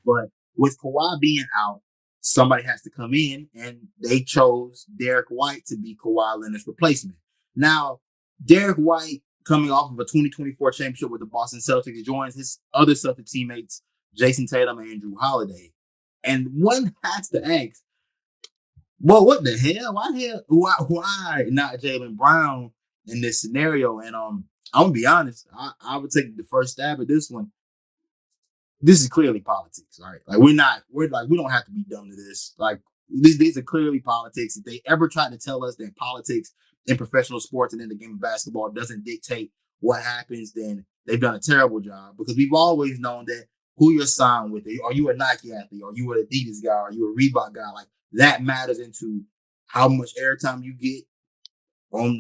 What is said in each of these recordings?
But with Kawhi being out, somebody has to come in, and they chose Derek White to be Kawhi Leonard's replacement. Now, Derek White, coming off of a 2024 championship with the Boston Celtics, joins his other Celtics teammates, Jason Tatum and Andrew Holiday. And one has to ask, well, what the hell? Why not Jaylen Brown in this scenario? And I'm gonna be honest, I would take the first stab at this one. This is clearly politics, right? Like we don't have to be dumb to this. Like these are clearly politics. If they ever tried to tell us that politics in professional sports and in the game of basketball doesn't dictate what happens, then they've done a terrible job, because we've always known that who you're signed with, are you a Nike athlete, are you an Adidas guy, are you a Reebok guy, like that matters into how much airtime you get on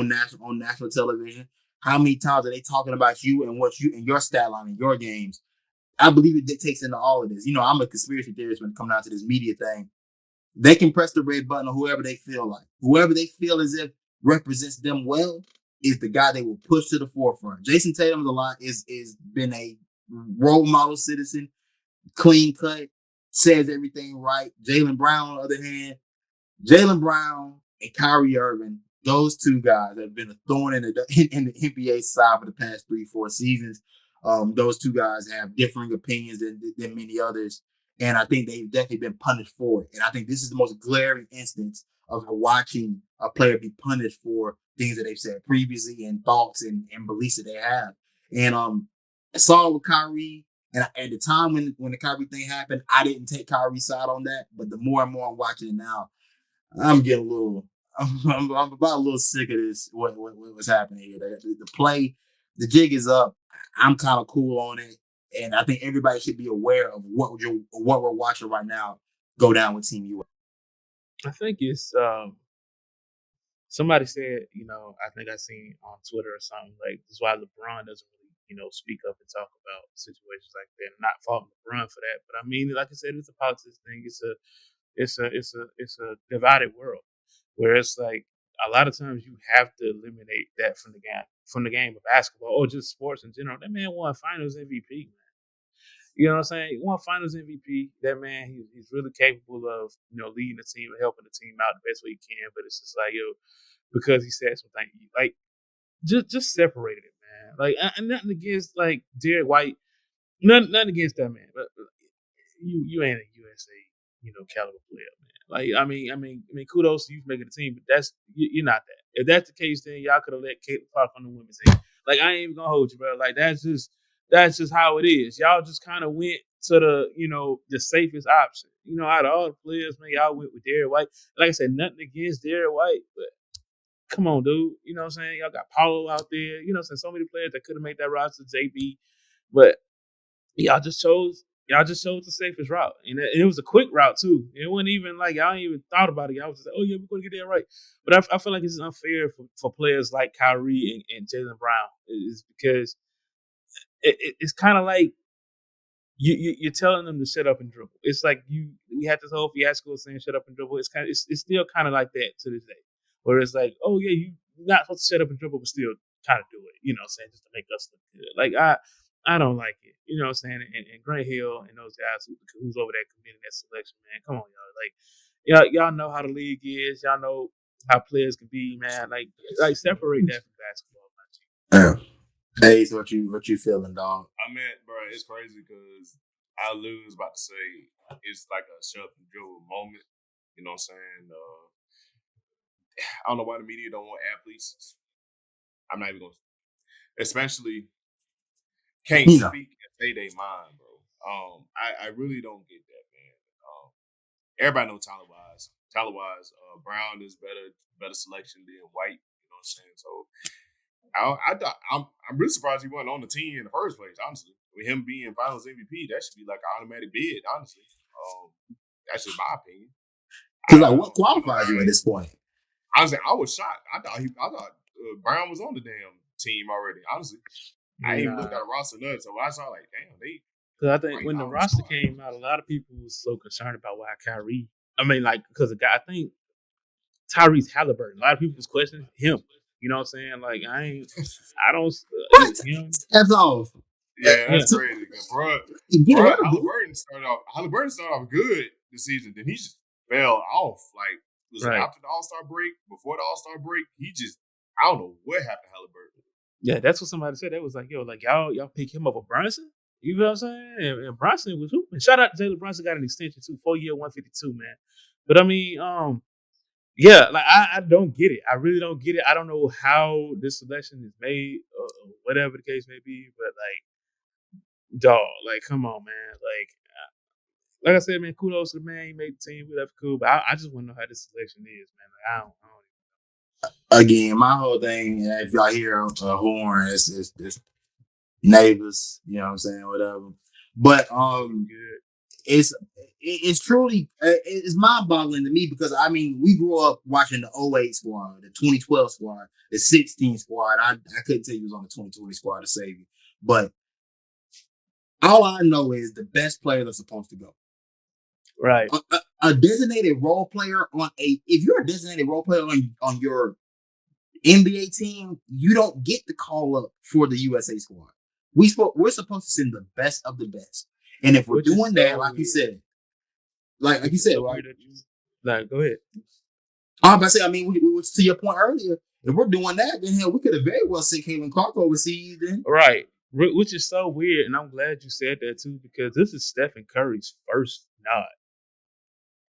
national television. How many times are they talking about you and what you and your stat line and your games? I believe it dictates into all of this. You know, I'm a conspiracy theorist when it comes down to this media thing. They can press the red button on whoever they feel like. Whoever they feel as if represents them well is the guy they will push to the forefront. Jason Tatum is been a role model citizen, clean cut, says everything right. Jaylen Brown, on the other hand, Jaylen Brown and Kyrie Irving, those two guys have been a thorn in the NBA side for the past 3-4 seasons. Those two guys have differing opinions than many others, and I think they've definitely been punished for it. And I think this is the most glaring instance of watching a player be punished for things that they've said previously and thoughts and beliefs that they have. And I saw it with Kyrie, and at the time when the Kyrie thing happened, I didn't take Kyrie's side on that. But the more and more I'm watching it now, I'm getting a little. I'm about a little sick of this. What's happening here? The play, the jig is up. I'm kind of cool on it, and I think everybody should be aware of what we're watching right now go down with Team USA. I think it's somebody said, I think I seen on Twitter or something, like that's why LeBron doesn't really, speak up and talk about situations like that. Not faulting LeBron for that, but I mean, like I said, it's a politics thing. It's a divided world where it's like a lot of times you have to eliminate that from the game of basketball or just sports in general. That man won Finals MVP, man. You know what I'm saying? He won Finals MVP. That man, he's really capable of leading the team and helping the team out the best way he can. But it's just like because he said something like just separated it, man. Like and nothing against like Derek White, nothing against that man, but you ain't a USA caliber player, man. Like I mean, kudos to you for making the team, but you're not that. If that's the case, then y'all could have let Caitlin Clark on the women's team. Like I ain't even gonna hold you, bro. Like that's just how it is. Y'all just kind of went to the safest option. Out of all the players, man, y'all went with Derek White. Like I said, nothing against Derek White, but come on, dude. You know what I'm saying? Y'all got Paulo out there. You know what I'm saying? So many players that could have made that roster, JB, but y'all just chose the safest route, and it was a quick route too. It wasn't even like y'all ain't even thought about it. Y'all was just like, oh yeah, we're gonna get that right. But I feel like it's unfair for players like Kyrie and Jaylen Brown, is because it's kind of like you're telling them to shut up and dribble. It's like we had this whole fiasco saying shut up and dribble. It's still kind of like that to this day, where it's like, oh yeah, you're not supposed to shut up and dribble, but still kind of do it. You know what I'm saying, just to make us look good. Like I don't like it. You know what I'm saying? And Grant Hill and those guys who's over there committing that selection, man. Come on, y'all. Like y'all know how the league is. Y'all know how players can be, man. Like separate that from basketball, man. Hey, so what you feeling, dog? I mean, bro, it's crazy because I literally was about to say it's like a shut up and dribble moment. You know what I'm saying? I don't know why the media don't want athletes. I'm not even going to, especially can't speak and say they mind, bro. I really don't get that, man. Everybody knows talent-wise. Talent-wise, Brown is better selection than White. You know what I'm saying? So I'm really surprised he wasn't on the team in the first place. Honestly, with him being Finals MVP, that should be like an automatic bid. Honestly, that's just my opinion. Because like, what qualifies you at this point? Honestly, I was shocked. I thought Brown was on the damn team already. Honestly, I ain't even looked at a roster nuts. So I saw like, damn, they. Because I think when the roster came out, a lot of people was so concerned about why Kyrie. I mean, like because I think Tyrese Halliburton. A lot of people was questioning him. You know what I'm saying? Like I don't. What? Him. That's all. Yeah, Yeah, that's crazy. Bro, Get it right, bro. Halliburton started off good this season. Then he just fell off. Like, was it right. after the All-Star break? Before the All-Star break? I don't know what happened to Halliburton. Yeah, that's what somebody said. They was like, yo, like y'all pick him over Brunson. You know what I'm saying? And Brunson was hooping. Shout out to Jaylen Brunson, got an extension too, 4-year, 152, man. But I mean, yeah, like I don't get it. I really don't get it. I don't know how this selection is made, whatever the case may be. But like, dog, like, come on, man. Like I said, man, kudos to the man. He made the team, whatever, cool. But I just want to know how this selection is, man. Like, I don't Again, my whole thing, if y'all hear a horn, it's neighbors, you know what I'm saying, whatever. But good. it's truly it's mind boggling to me because I mean we grew up watching the '08 squad, the 2012 squad, the 16 squad. I couldn't tell you was on the 2020 squad to save you, but all I know is the best players are supposed to go. Right. A designated role player if you're a designated role player on your NBA team, you don't get the call up for the USA squad. We're supposed to send the best of the best, and if we're Which is doing so that, like you weird. said, like you said, So like weird that you like. Go ahead. I'm about to say, I mean, to your point earlier, if we're doing that, then hell, we could have very well sent Caitlin Clark overseas. Then, Right. Which is so weird, and I'm glad you said that too, because this is Stephen Curry's first nod.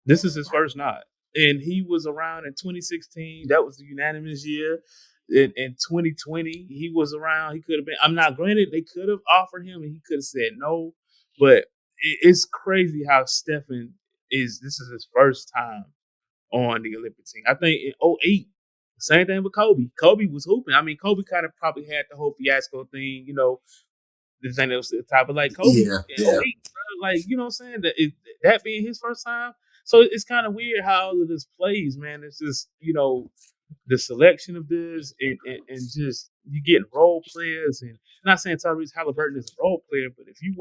This is his first nod. And he was around in 2016. That was the unanimous year. In 2020, he was around. He could have been. I'm not granted, they could have offered him and he could have said no. But it's crazy how Stephen this is his first time on the Olympic team. I think in '08, same thing with Kobe. Kobe was hooping. I mean, Kobe kind of probably had the whole fiasco thing, the thing that was the top. But like Kobe yeah, in yeah, '08, like, you know what I'm saying? That being his first time. So it's kind of weird how all of this plays, man. It's just, the selection of this and just you getting role players. And I'm not saying Tyrese Halliburton is a role player, but if you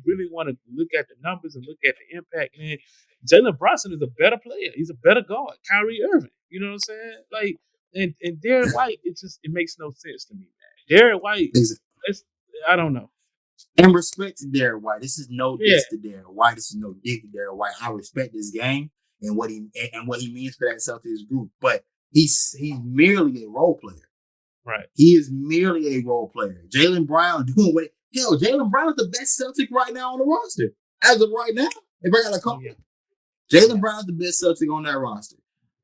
really want to look at the numbers and look at the impact, man, Jaylen Brunson is a better player. He's a better guard. Kyrie Irving, you know what I'm saying? Like, and Derek White, it makes no sense to me, man. Derek White, it's I don't know. and respect to Derek White. This is no Yeah, diss to Derek White. This is no dig to Derek White. I respect this game and what he means for that Celtics group. But he's merely a role player. right. He is merely a role player. Jaylen Brown doing what? Hell, Jaylen Brown is the best Celtic right now on the roster as of right now. If I got to call, Yeah. Jaylen Brown is the best Celtic on that roster.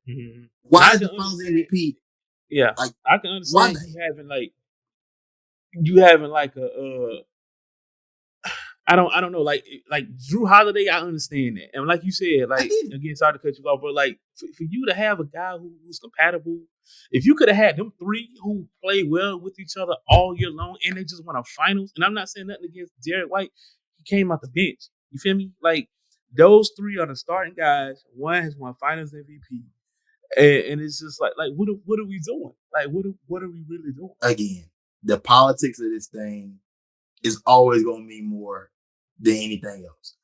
Mm-hmm. Why is the Finals MVP? Yeah, Like, I can why? understand you having like a I don't know, like Drew Holiday. I understand that, and like you said, I like get it. again, sorry to cut you off, but like for you to have a guy who's compatible, if you could have had them three who play well with each other all year long, and they just won a finals, and I'm not saying nothing against Derek White, he came out the bench. You feel me? Like those three are the starting guys. One has won Finals MVP, and it's just like what are we doing? Like what are we really doing? Again, the politics of this thing is always going to mean more than anything else.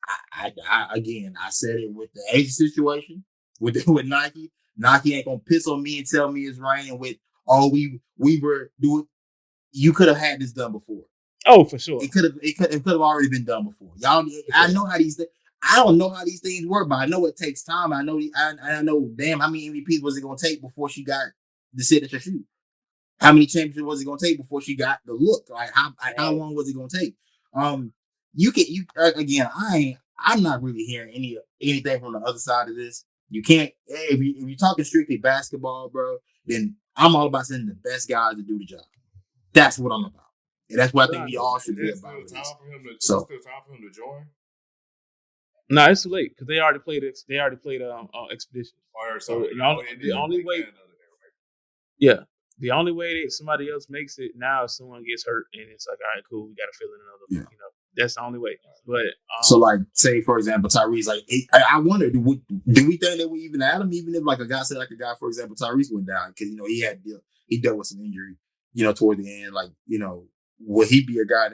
Again, I said it with the Ace situation with Nike. Nike ain't gonna piss on me and tell me it's raining. With we were doing. You could have had this done before. Oh, for sure. It could have already been done before. Y'all, I know how these. I don't know how these things work, but I know it takes time. I know. I know. Damn, how many MVPs was it gonna take before she got the signature shoe? How many championships was it gonna take before she got the look? Like how long was it gonna take? You again. I'm not really hearing anything from the other side of this. You can't if you're talking strictly basketball, bro. Then I'm all about sending the best guys to do the job. That's what I'm about, and that's what I think we all should be about. Is it So still time for him to join? No, it's too late because they already played it. They already played Expedition. So The only way, yeah, the only way that somebody else makes it now is someone gets hurt, and it's like, all right, cool, we got to fill in another. Yeah. That's the only way. But so like, say for example, Tyrese. Like, I wonder, do we think that we even add him, even if like a guy, for example, Tyrese went down because he dealt with some injury, toward the end. Like, would he be a guy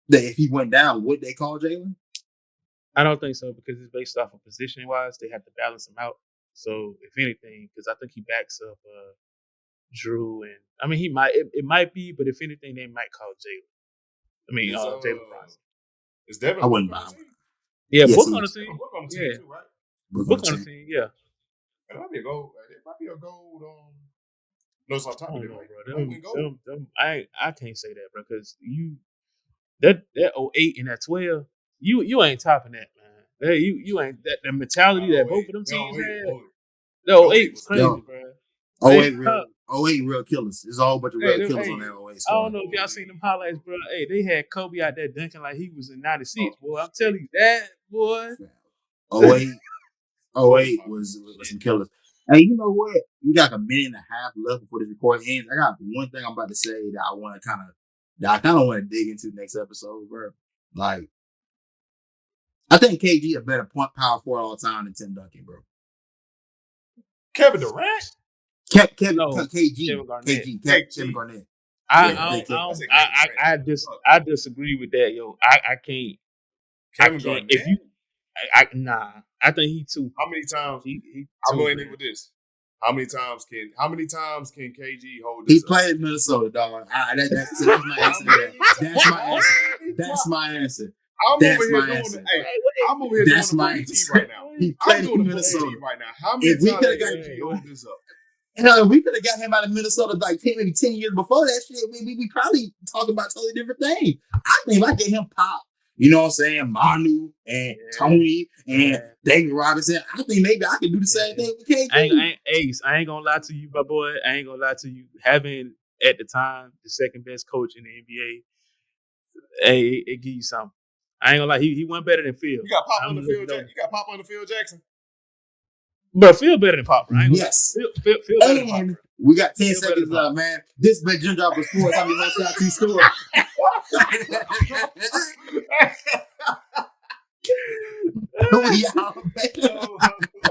that if he went down, would they call Jaylen? I don't think so because it's based off of position wise. They have to balance him out. So if anything, because I think he backs up Drew, and I mean it might be, but if anything, they might call Jaylen. I mean, Is Jaylen Brown. is Devin I Book wouldn't on buy the him. team? Yeah, Yes, Book he on the is. team. Devin Book on the Yeah, team too, right? Book on the team. Yeah. It might be a gold. It might be a gold. No, it's on top I of don't it, know, right? bro. Might win gold. I can't say that, bro, because that 08 and that 12, you ain't topping that, man. You ain't that the mentality that both of them teams had. The 08 was crazy, bro. Hey, 08 real killers. There's a whole bunch of real killers on that 08 I squad. don't know if y'all seen them highlights, bro. Hey, they had Kobe out there dunking like he was in '96, boy. I'm telling you that, boy. 08 was some killers. Hey, you know what? We got a minute and a half left before this recording ends. I got one thing I'm about to say that I want to kind of want to dig into next episode, bro. Like, I think KG a better power forward all time than Tim Duncan, bro. Kevin Durant? Kevin Garnett. I disagree with that, yo. I can't. Kevin Garnett. If you, I think he too. How many times? He I'm going to end with this. How many times can KG hold this? He played in Minnesota, dog. That's my answer. That's my answer. I'm over here doing the BT right now. He played in Minnesota right now. How many times can KG hold this up? Hell, we could have got him out of Minnesota like maybe 10 years before that shit. We probably talking about totally different things. I think if I get him pop, you know what I'm saying, Manu and Tony and David Robinson, I think maybe I can do the same thing with KG. I ain't gonna lie to you, my boy. I ain't gonna lie to you. Having at the time the second best coach in the NBA, it gives you something. I ain't gonna lie, he went better than Phil. You got Pop on the Phil Jackson. You got Pop on the Phil Jackson. But Phil better than Pop, right? Yes. Phil better than Pop. We got 10 seconds left, man. This been Jim Dropper Sports. I'm your host, out to store. We out, man.